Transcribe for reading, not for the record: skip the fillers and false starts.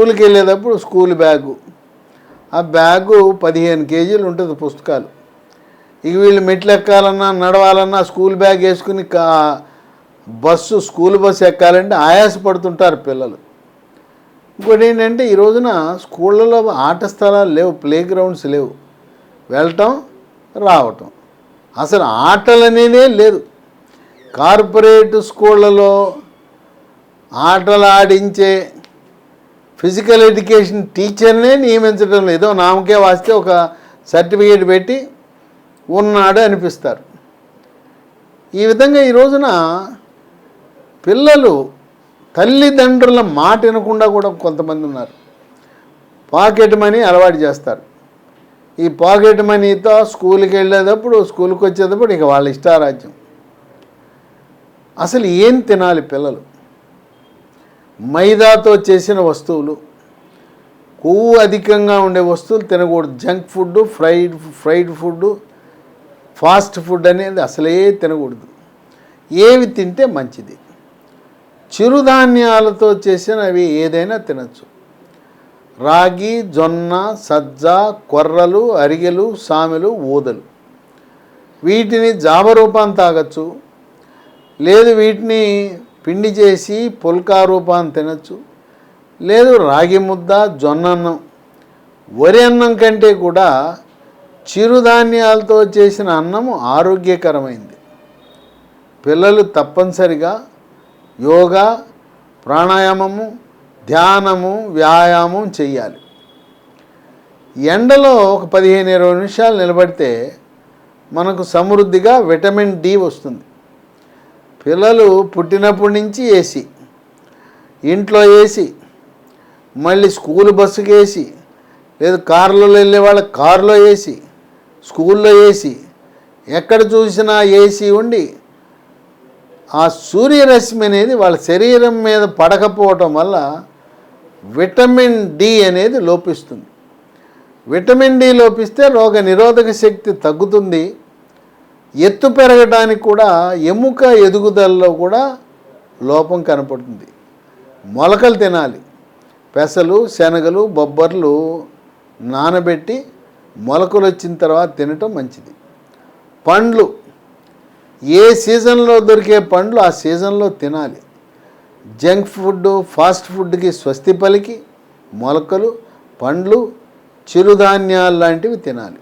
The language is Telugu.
స్కూల్కి వెళ్ళేటప్పుడు స్కూల్ బ్యాగు, ఆ బ్యాగు 15 కేజీలు ఉంటుంది పుస్తకాలు. ఇక వీళ్ళు మెట్లు ఎక్కాలన్నా నడవాలన్నా స్కూల్ బ్యాగ్ వేసుకుని స్కూల్ బస్సు ఎక్కాలంటే ఆయాసపడుతుంటారు పిల్లలు. ఇంకోటి ఏంటంటే ఈ రోజున స్కూళ్ళలో ఆట స్థలాలు లేవు, ప్లే గ్రౌండ్స్ లేవు, వెళ్ళటం రావటం, అసలు ఆటలనేదే లేదు. కార్పొరేట్ స్కూళ్ళలో ఆటలు ఆడించే ఫిజికల్ ఎడ్యుకేషన్ టీచర్నే నియమించడం లేదు. నామకే వాస్తే ఒక సర్టిఫికేట్ పెట్టి ఉన్నాడు అనిపిస్తారు. ఈ విధంగా ఈ రోజున పిల్లలు తల్లిదండ్రుల మాట వినకుండా కూడా కొంతమంది ఉన్నారు. పాకెట్ మనీ అలవాటు చేస్తారు. ఈ పాకెట్ మనీతో స్కూల్కి వెళ్ళేటప్పుడు, స్కూల్కి వచ్చేటప్పుడు ఇక వాళ్ళ ఇష్టారాజ్యం. అసలు ఏం తినాలి పిల్లలు? మైదాతో చేసిన వస్తువులు, కొవ్వు అధికంగా ఉండే వస్తువులు తినకూడదు. Junk food, fried food, fast food అనేది అసలే తినకూడదు. ఏవి తింటే మంచిది? చిరుధాన్యాలతో చేసినవి ఏదైనా తినచ్చు. రాగి, జొన్న, సజ్జ, కొర్రలు, అరిగెలు, సామెలు, ఊదలు, వీటిని జావ రూపాన్ని తాగొచ్చు. లేదు వీటిని పిండి చేసి పుల్కా రూపాన్ని తినచ్చు. లేదు రాగి ముద్ద, జొన్న అన్నం, వరి అన్నం కంటే కూడా చిరుధాన్యాలతో చేసిన అన్నము ఆరోగ్యకరమైంది. పిల్లలు తప్పనిసరిగా యోగా, ప్రాణాయామము, ధ్యానము, వ్యాయామం చెయ్యాలి. ఎండలో ఒక 15-20 నిమిషాలు నిలబడితే మనకు సమృద్ధిగా విటమిన్ డి వస్తుంది. పిల్లలు పుట్టినప్పటి నుంచి ఏసీ, ఇంట్లో ఏసీ, మళ్ళీ స్కూల్ బస్సుకి ఏసీ, లేదు కారులో వెళ్ళే వాళ్ళకి కారులో ఏసీ, స్కూల్లో ఏసీ, ఎక్కడ చూసినా ఏసీ ఉండి ఆ సూర్యరశ్మి అనేది వాళ్ళ శరీరం మీద పడకపోవటం వల్ల విటమిన్ డి అనేది లోపిస్తుంది. విటమిన్ డి లోపిస్తే రోగ నిరోధక శక్తి తగ్గుతుంది. ఎత్తు పెరగడానికి కూడా, ఎముక ఎదుగుదలలో కూడా లోపం కనపడుతుంది. మొలకలు తినాలి. పెసలు, శనగలు, బొబ్బర్లు నానబెట్టి మొలకలు వచ్చిన తర్వాత తినటం మంచిది. పండ్లు, ఏ సీజన్లో దొరికే పండ్లు ఆ సీజన్లో తినాలి. జంక్ ఫుడ్, ఫాస్ట్ ఫుడ్కి స్వస్తి పలికి మొలకలు, పండ్లు, చిరుధాన్యాలు లాంటివి తినాలి.